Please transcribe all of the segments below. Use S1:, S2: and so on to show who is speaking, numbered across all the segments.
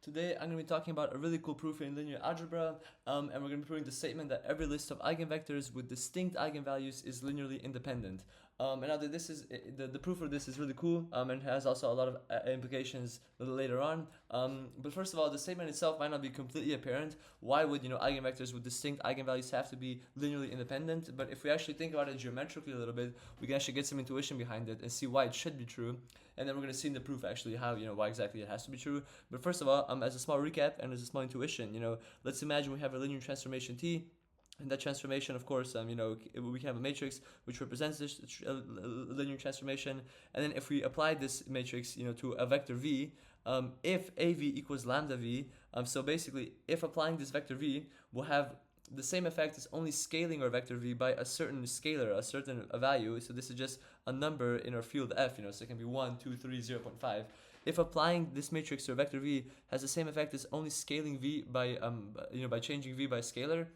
S1: Today I'm going to be talking about a really cool proof in linear algebra, and we're going to be proving the statement that every list of eigenvectors with distinct eigenvalues is linearly independent. And now that this is the proof for this is really cool, and has also a lot of implications a little later on. But first of all, the statement itself might not be completely apparent. Why would eigenvectors with distinct eigenvalues have to be linearly independent? But if we actually think about it geometrically a little bit, we can actually get some intuition behind it and see why it should be true. And then we're going to see in the proof actually how why exactly it has to be true. But first of all, as a small recap and as a small intuition, let's imagine we have a linear transformation T. And that transformation, of course, we can have a matrix which represents this linear transformation. And then if we apply this matrix, to a vector v, if AV equals lambda v, so basically, if applying this vector v, we'll have the same effect as only scaling our vector v by a certain scalar, a certain value. So this is just a number in our field f, so it can be 1, 2, 3, 0.5. If applying this matrix to a vector v has the same effect as only scaling v by by changing v by a scalar,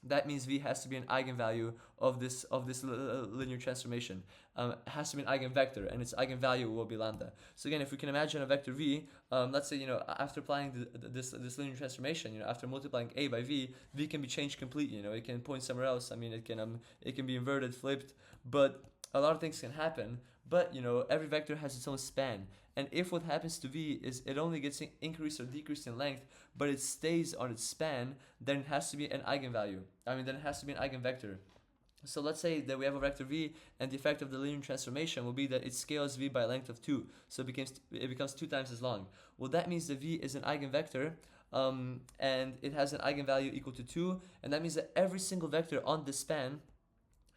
S1: that means v has to be an eigenvalue of this linear transformation. It has to be an eigenvector, and its eigenvalue will be lambda. So again, if we can imagine a vector v, let's say after applying this linear transformation, after multiplying a by v, v can be changed completely. It can point somewhere else. I mean, it can be inverted, flipped, but a lot of things can happen. But every vector has its own span, and if what happens to v is it only gets increased or decreased in length, but it stays on its span, then it has to be an eigenvalue. Then it has to be an eigenvector. So let's say that we have a vector v, and the effect of the linear transformation will be that it scales v by a length of 2, so it becomes 2 times as long. Well, that means that v is an eigenvector, and it has an eigenvalue equal to 2, and that means that every single vector on this span,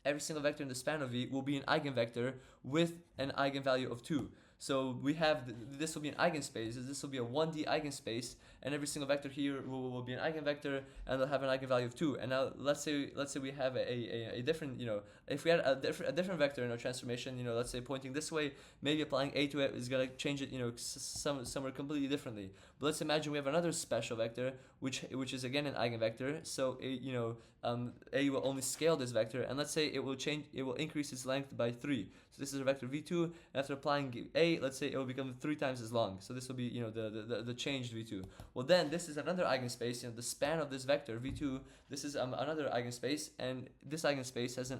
S1: every single vector in the span of v will be an eigenvector with an eigenvalue of 2. So we have this will be an eigenspace. This will be a 1D eigenspace, and every single vector here will be an eigenvector, and they'll have an eigenvalue of 2. And now let's say we have a different if we had a different vector in our transformation, let's say pointing this way, maybe applying a to it is gonna change it somewhere completely differently. But let's imagine we have another special vector which is again an eigenvector. So a will only scale this vector, and let's say it will increase its length by 3. So this is a vector v2, and after applying a, let's say it will become 3 times as long. So this will be the changed v2. Well, then this is another eigenspace. The span of this vector v2. This is another eigenspace, and this eigenspace has an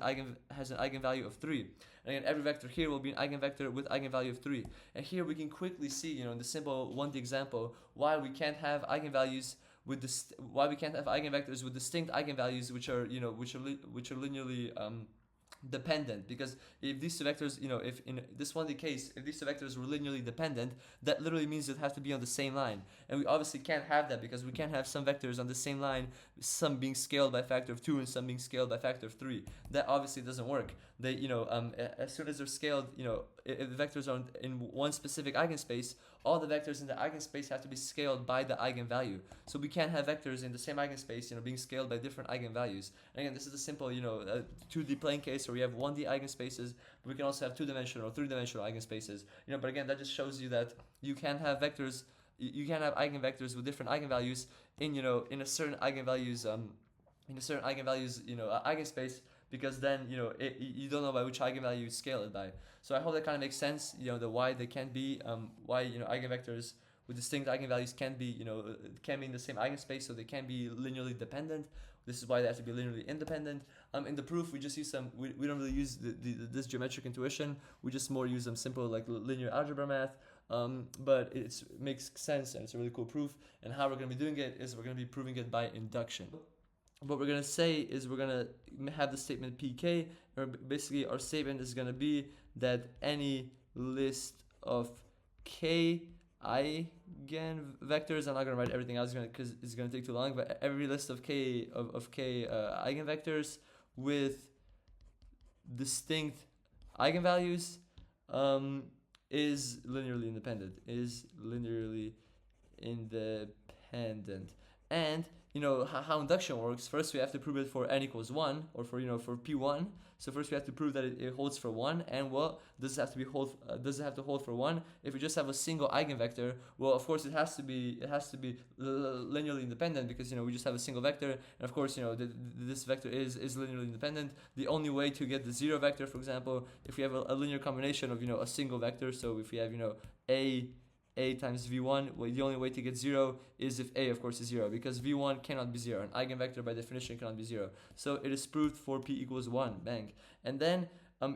S1: eigenvalue of 3. And again, every vector here will be an eigenvector with eigenvalue of 3. And here we can quickly see, in the simple 1D example, why we can't have eigenvalues with why we can't have eigenvectors with distinct eigenvalues which are linearly dependent. Because if these two vectors, if in this one case, if these two vectors were linearly dependent, that literally means they have to be on the same line, and we obviously can't have that, because we can't have some vectors on the same line, some being scaled by a factor of 2 and some being scaled by a factor of 3. That obviously doesn't work. They as soon as they're scaled, if the vectors are in one specific eigenspace, all the vectors in the eigenspace have to be scaled by the eigenvalue. So we can't have vectors in the same eigenspace, being scaled by different eigenvalues. And again, this is a simple, 2D plane case where we have 1D eigenspaces, but we can also have 2-dimensional or 3-dimensional eigenspaces. But again, that just shows you that you can have vectors, you can have eigenvectors with different eigenvalues in a certain eigenvalues, eigenspace, because then you don't know by which eigenvalue you scale it by. So I hope that kind of makes sense. The why they can't be why eigenvectors with distinct eigenvalues can be in the same eigenspace, so they can be linearly dependent. This is why they have to be linearly independent. In the proof, we just use we don't really use this geometric intuition. We just more use some simple like linear algebra math. But it makes sense, and it's a really cool proof. And how we're going to be doing it is we're going to be proving it by induction. What we're going to say is we're going to have the statement pk, or basically our statement is going to be that any list of k eigenvectors, I'm not going to write everything else because it's going to take too long, but every list of k eigenvectors with distinct eigenvalues is linearly independent. And how induction works. First, we have to prove it for n equals 1, or for p1. So first we have to prove that it holds for 1. And well, does it have to hold for 1? If we just have a single eigenvector, well, of course it has to be linearly independent, because we just have a single vector, and of course this vector is linearly independent. The only way to get the 0 vector, for example, if we have a linear combination of a single vector. So if we have a a times v1. Well, the only way to get 0 is if a, of course, is 0, because v1 cannot be 0. An eigenvector by definition cannot be 0. So it is proved for p equals 1. Bang. And then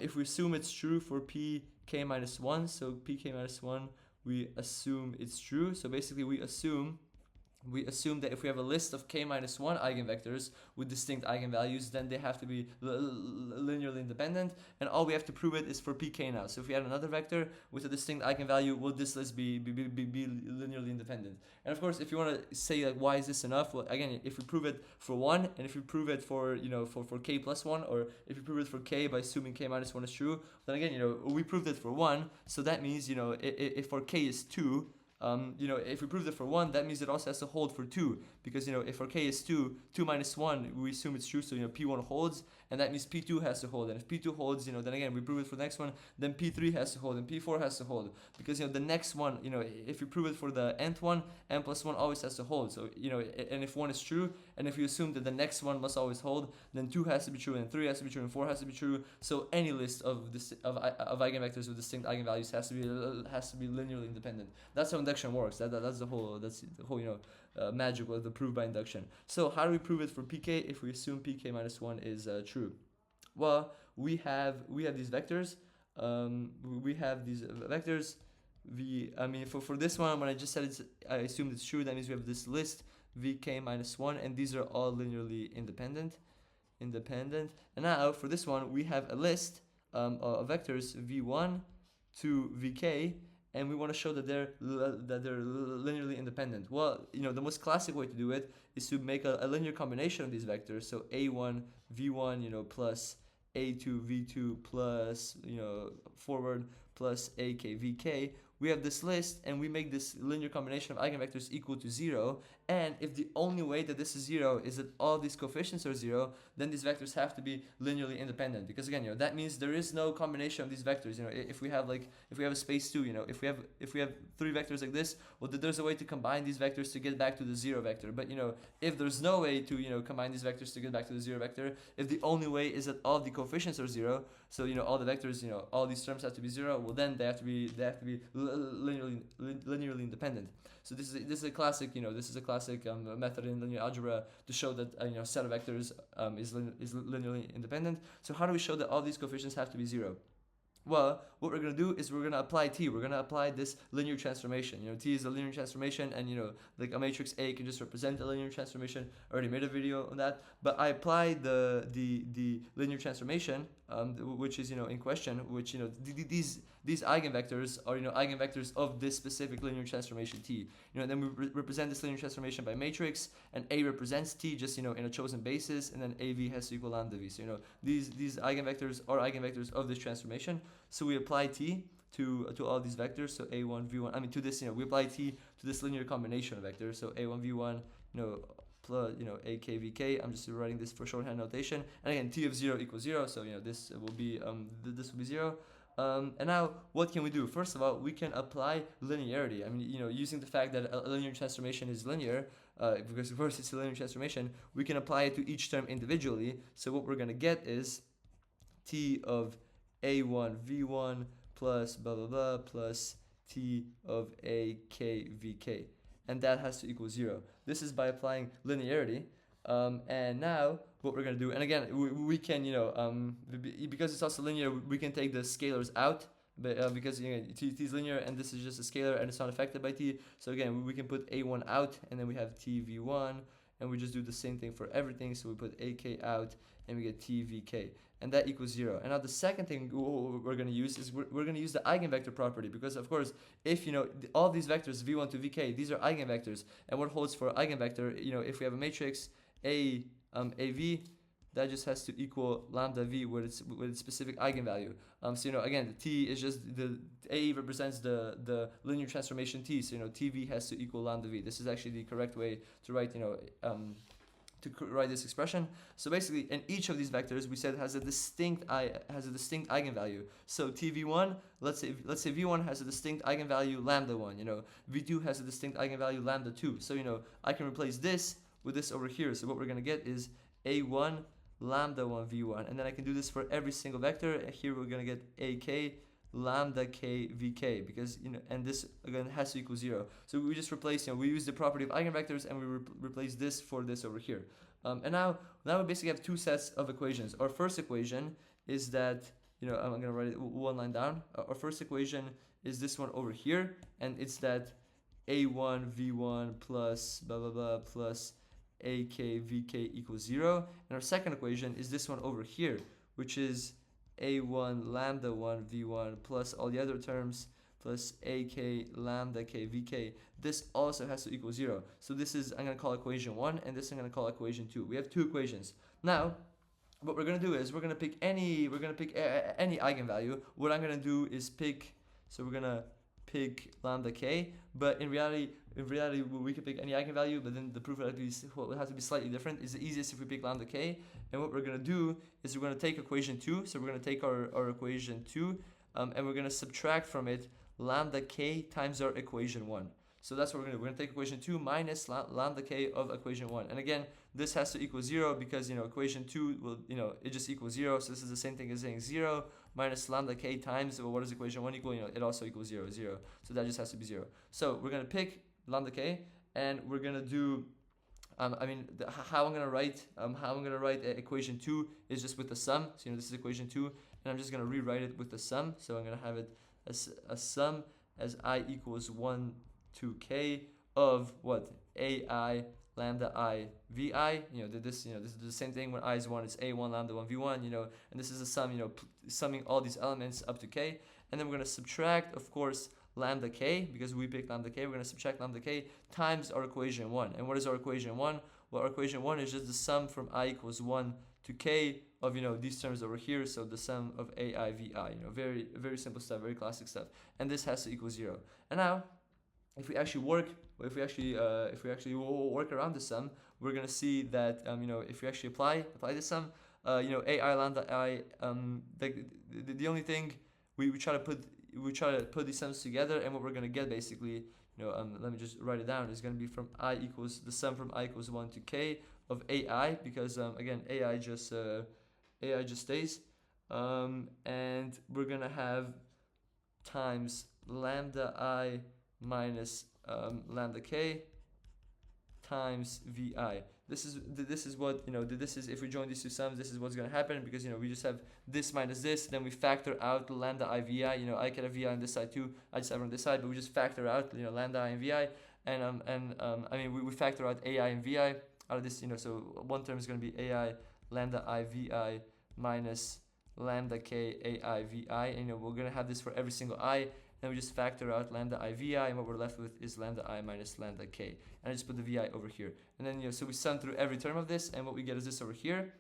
S1: if we assume it's true for pk minus 1, so pk minus 1, we assume it's true. So basically we assume that if we have a list of k minus 1 eigenvectors with distinct eigenvalues, then they have to be linearly independent, and all we have to prove it is for pk now. So if we had another vector with a distinct eigenvalue, will this list be linearly independent? And of course, if you want to say like, why is this enough? Well, again, if we prove it for 1, and if we prove it for, for k plus 1, or if we prove it for k by assuming k minus 1 is true, then again, we proved it for 1, so that means, if for k is 2, if we prove it for 1, that means it also has to hold for 2, because if our k is 2, 2 minus 1, we assume it's true, so p1 holds, and that means p2 has to hold. And if p2 holds, then again we prove it for the next one, then p3 has to hold and p4 has to hold, because the next one, if you prove it for the nth one, n plus 1 always has to hold. So and if 1 is true, and if you assume that the next one must always hold, then 2 has to be true, and 3 has to be true, and 4 has to be true. So any list of eigenvectors with distinct eigenvalues has to be linearly independent. That's how induction works. That's the whole magic of the proof by induction. So how do we prove it for pk if we assume pk minus 1 is true? Well, we have these vectors. For this one, when I just said I assumed it's true, that means we have this list vk minus 1, and these are all linearly independent. And now for this one, we have a list of vectors v1 to vk, and we want to show that they're linearly independent. Well, the most classic way to do it is to make a linear combination of these vectors. So a1 v1, plus a2 v2 plus forward plus ak vk. We have this list, and we make this linear combination of eigenvectors equal to 0. And if the only way that this is 0 is that all these coefficients are 0, then these vectors have to be linearly independent. Because again, that means there is no combination of these vectors. If we have a space 2, if we have 3 vectors like this, well, there's a way to combine these vectors to get back to the 0 vector. But if there's no way to combine these vectors to get back to the 0 vector, if the only way is that all the coefficients are 0, so all the vectors, all these terms have to be 0, well, then they have to be linearly independent. So this is a classic method in linear algebra to show that a set of vectors is linearly independent. So how do we show that all these coefficients have to be 0? Well, what we're going to do is we're going to apply t. We're going to apply this linear transformation. T is a linear transformation, and like a matrix A can just represent a linear transformation. I already made a video on that, but I applied the linear transformation, which is in question, which these eigenvectors are eigenvectors of this specific linear transformation t. And then we represent this linear transformation by matrix, and A represents t just in a chosen basis, and then AV has to equal lambda v. So these eigenvectors are eigenvectors of this transformation. So we apply t to all these vectors. So a1 v1. To this we apply t to this linear combination of vectors. So a1 v1 plus ak vk. I'm just writing this for shorthand notation. And again, t of 0 equals 0. So this will be 0. And now, what can we do? First of all, we can apply linearity. Using the fact that a linear transformation is linear, because of course it's a linear transformation, we can apply it to each term individually. So what we're going to get is t of a1 v1 plus blah blah blah plus t of ak vk, and that has to equal 0. This is by applying linearity. And now what we're going to do, and again we can because it's also linear, we can take the scalars out, but because t is linear and this is just a scalar and it's not affected by t, so again we can put a1 out, and then we have t v1, and we just do the same thing for everything. So we put ak out and we get t vk, and that equals 0. And now the second thing we're going to use is we're going to use the eigenvector property, because of course if all these vectors v1 to vk, these are eigenvectors, and what holds for eigenvector, if we have a matrix AV, that just has to equal lambda v with its specific eigenvalue. So again, t is just the A represents the linear transformation t. So tv has to equal lambda v. This is actually the correct way to write write this expression. So basically, in each of these vectors, we said has a distinct eigenvalue. So tv1, let's say v1 has a distinct eigenvalue lambda 1. V2 has a distinct eigenvalue lambda 2. So I can replace this with this over here. So what we're going to get is a1 lambda 1 v1, and then I can do this for every single vector. Here we're going to get ak lambda k vk, because and this again has to equal 0. So we just replace, we use the property of eigenvectors and we replace this for this over here. And now we basically have two sets of equations. Our first equation is that, I'm gonna write it one line down. Our first equation is this one over here, and it's that a1 v1 plus blah blah blah plus ak vk equals 0. And our second equation is this one over here, which is a1 lambda 1 v1 plus all the other terms plus ak lambda k vk. This also has to equal 0. So this is, I'm going to call equation 1, and this I'm going to call equation 2. We have two equations. Now, what we're going to do is we're going to pick any eigenvalue. What I'm going to do is pick, so we're going to pick lambda k, but in reality we can pick any eigenvalue, but then the proof will have to be slightly different. It's the easiest if we pick lambda k, and what we're going to do is we're going to take equation 2, so we're going to take our equation 2, and we're going to subtract from it lambda k times our equation 1. So that's what we're going to do. We're going to take equation 2 minus lambda k of equation 1. And again, this has to equal 0 because, equation 2 will, it just equals 0. So this is the same thing as saying 0 minus lambda k times, well, what does equation 1 equal? It also equals 0, 0. So that just has to be 0. So we're going to pick lambda k, and we're going to do, how I'm going to write equation 2 is just with the sum. So, this is equation 2, and I'm just going to rewrite it with the sum. So I'm going to have it as a sum as I equals 1 to k of what? ai lambda I vi. This is the same thing when I is 1, it's a1 lambda 1 v1, and this is a sum, summing all these elements up to k. And then we're going to subtract, of course, lambda k, because we picked lambda k. We're going to subtract lambda k times our equation 1. And what is our equation 1? Well, our equation 1 is just the sum from I equals 1 to k of, these terms over here. So the sum of ai vi, very, very simple stuff, very classic stuff. And this has to equal 0. And now, if we actually work around the sum, we're gonna see that if we actually apply the sum, ai lambda I, the only thing we try to put these sums together, and what we're gonna get basically, let me just write it down, is gonna be from I equals the sum from I equals 1 to k of ai, because again ai just stays, and we're gonna have times lambda I minus lambda k times vi. This is what, this is, if we join these two sums, this is what's going to happen, because we just have this minus this, then we factor out lambda I vi. I can have vi on this side too, I just have it on this side, but we just factor out lambda I and vi, and we factor out ai and vi out of this, so one term is going to be ai lambda I vi minus lambda k ai vi, and we're going to have this for every single I. Then we just factor out lambda I vi, and what we're left with is lambda I minus lambda k. And I just put the vi over here. And then, so we sum through every term of this, and what we get is this over here.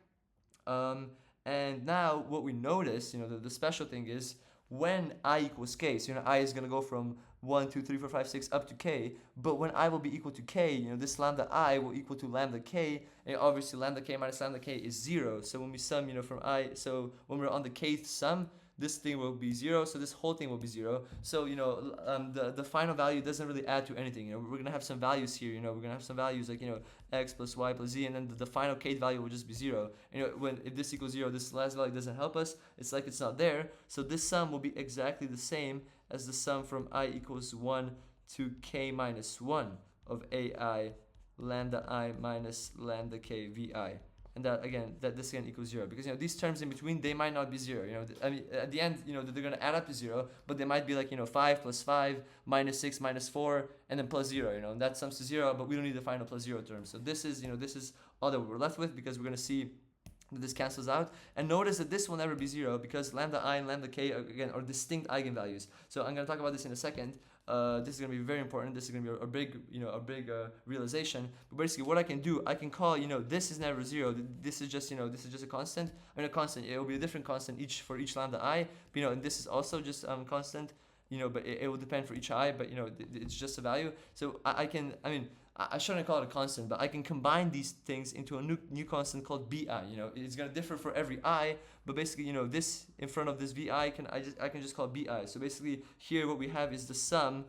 S1: And now what we notice, the special thing is when I equals k, so I is going to go from 1, 2, 3, 4, 5, 6 up to k, but when I will be equal to k, this lambda I will equal to lambda k, and obviously lambda k minus lambda k is 0. So when we sum, from I, so when we're on the kth sum, this thing will be 0, so this whole thing will be 0. So, the final value doesn't really add to anything. We're going to have some values here, we're going to have some values like, x plus y plus z, and then the final kth value will just be 0. If this equals 0, this last value doesn't help us. It's like it's not there. So this sum will be exactly the same as the sum from I equals 1 to k minus 1 of ai lambda I minus lambda k vi. And that this again equals 0, because these terms in between, they might not be 0. At the end, they're gonna add up to 0, but they might be like 5 plus 5 minus 6 minus 4 and then plus 0. And that sums to 0, but we don't need the final plus 0 term. So this is all that we're left with, because we're gonna see that this cancels out. And notice that this will never be 0, because lambda I and lambda k are distinct eigenvalues. So I'm gonna talk about this in a second. This is going to be very important. This is going to be a big realization. But basically, what I can do, I can call, this is never 0. This is just, this is just a constant. A constant. It will be a different constant for each lambda I. But, and this is also just constant. But it will depend for each I. But it's just a value. So I shouldn't call it a constant, but I can combine these things into a new constant called bi. It's going to differ for every I, but basically, this in front of this vi, I can just call bi. So basically, here what we have is the sum,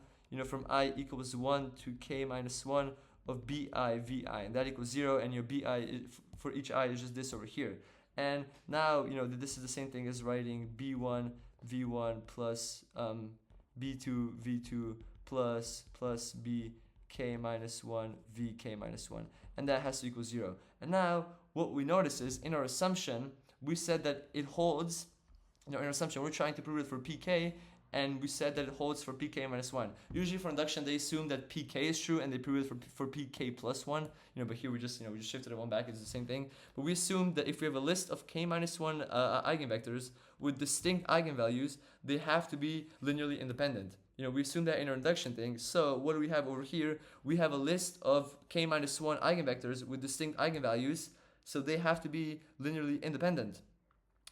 S1: from I equals 1 to k minus 1 of bi vi, and that equals 0, and your bi for each I is just this over here. And now, this is the same thing as writing b1 v1 plus b2 v2 plus b k minus 1 vk minus 1, and that has to equal 0. And now what we notice is in our assumption we said that it holds, in our assumption we're trying to prove it for pk, and we said that it holds for pk minus 1. Usually for induction they assume that pk is true and they prove it for pk plus 1, but here we just shifted it one back, it's the same thing. But we assume that if we have a list of k minus 1 eigenvectors with distinct eigenvalues, they have to be linearly independent. We assume that in our induction thing. So what do we have over here? We have a list of k minus 1 eigenvectors with distinct eigenvalues, so they have to be linearly independent.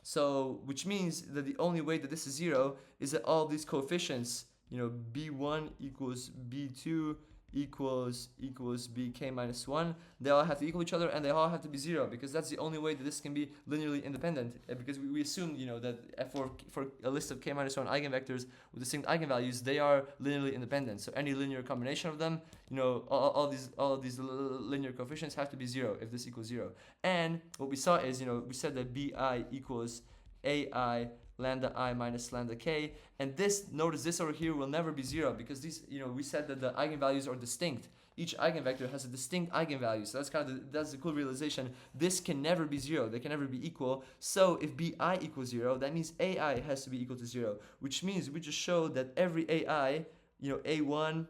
S1: So, which means that the only way that this is 0 is that all these coefficients, b1 equals b2 equals bk minus 1, they all have to equal each other and they all have to be 0, because that's the only way that this can be linearly independent, because we assume that for a list of k minus 1 eigenvectors with distinct eigenvalues, they are linearly independent. So any linear combination of them, all of these linear coefficients have to be 0 if this equals 0. And what we saw is, we said that bi equals ai lambda I minus lambda k, and notice this over here will never be 0, because these, we said that the eigenvalues are distinct. Each eigenvector has a distinct eigenvalue, so that's the cool realization. This can never be 0, they can never be equal. So if bi equals 0, that means ai has to be equal to 0, which means we just showed that every ai, a1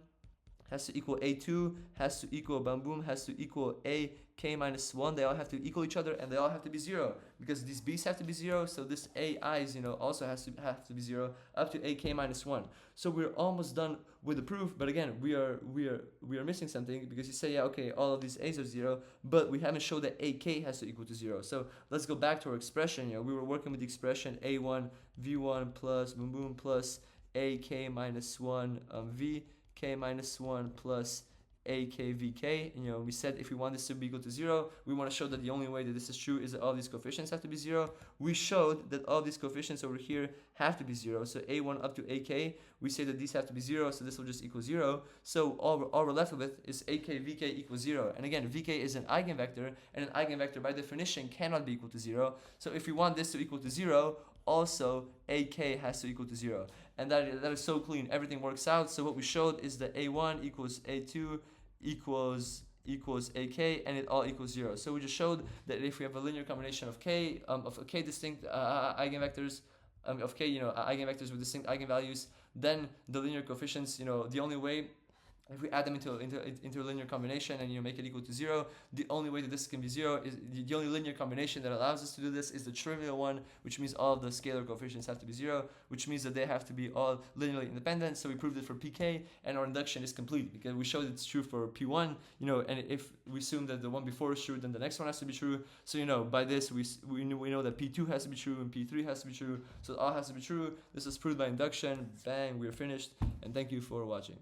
S1: has to equal a2, has to equal boom, has to equal ak minus 1. They all have to equal each other and they all have to be 0, because these b's have to be 0, so this ai's also have to be 0 up to ak minus 1. So we're almost done with the proof, but again we are missing something, because you say, yeah, okay, all of these a's are 0, but we haven't showed that ak has to equal to 0. So let's go back to our expression. We were working with the expression a1 v1 plus boom plus ak minus 1 v k minus 1 plus akvk. We said if we want this to be equal to 0, we want to show that the only way that this is true is that all these coefficients have to be 0. We showed that all these coefficients over here have to be 0. So a1 up to ak, we say that these have to be 0, so this will just equal 0. So all we're left with is akvk equals 0. And again, vk is an eigenvector, and an eigenvector by definition cannot be equal to 0. So if we want this to equal to 0, also ak has to equal to 0. And that is so clean, everything works out. So what we showed is that a1 equals a2 equals ak, and it all equals 0. So we just showed that if we have a linear combination of k distinct eigenvectors, of k eigenvectors with distinct eigenvalues, then the linear coefficients, the only way, if we add them into a linear combination and make it equal to 0, the only way that this can be 0 is the only linear combination that allows us to do this is the trivial one, which means all of the scalar coefficients have to be 0, which means that they have to be all linearly independent. So we proved it for pk, and our induction is complete because we showed it's true for p1, and if we assume that the one before is true, then the next one has to be true. So by this we know that p2 has to be true and p3 has to be true, so it all has to be true. This is proved by induction. Bang, we're finished, and thank you for watching.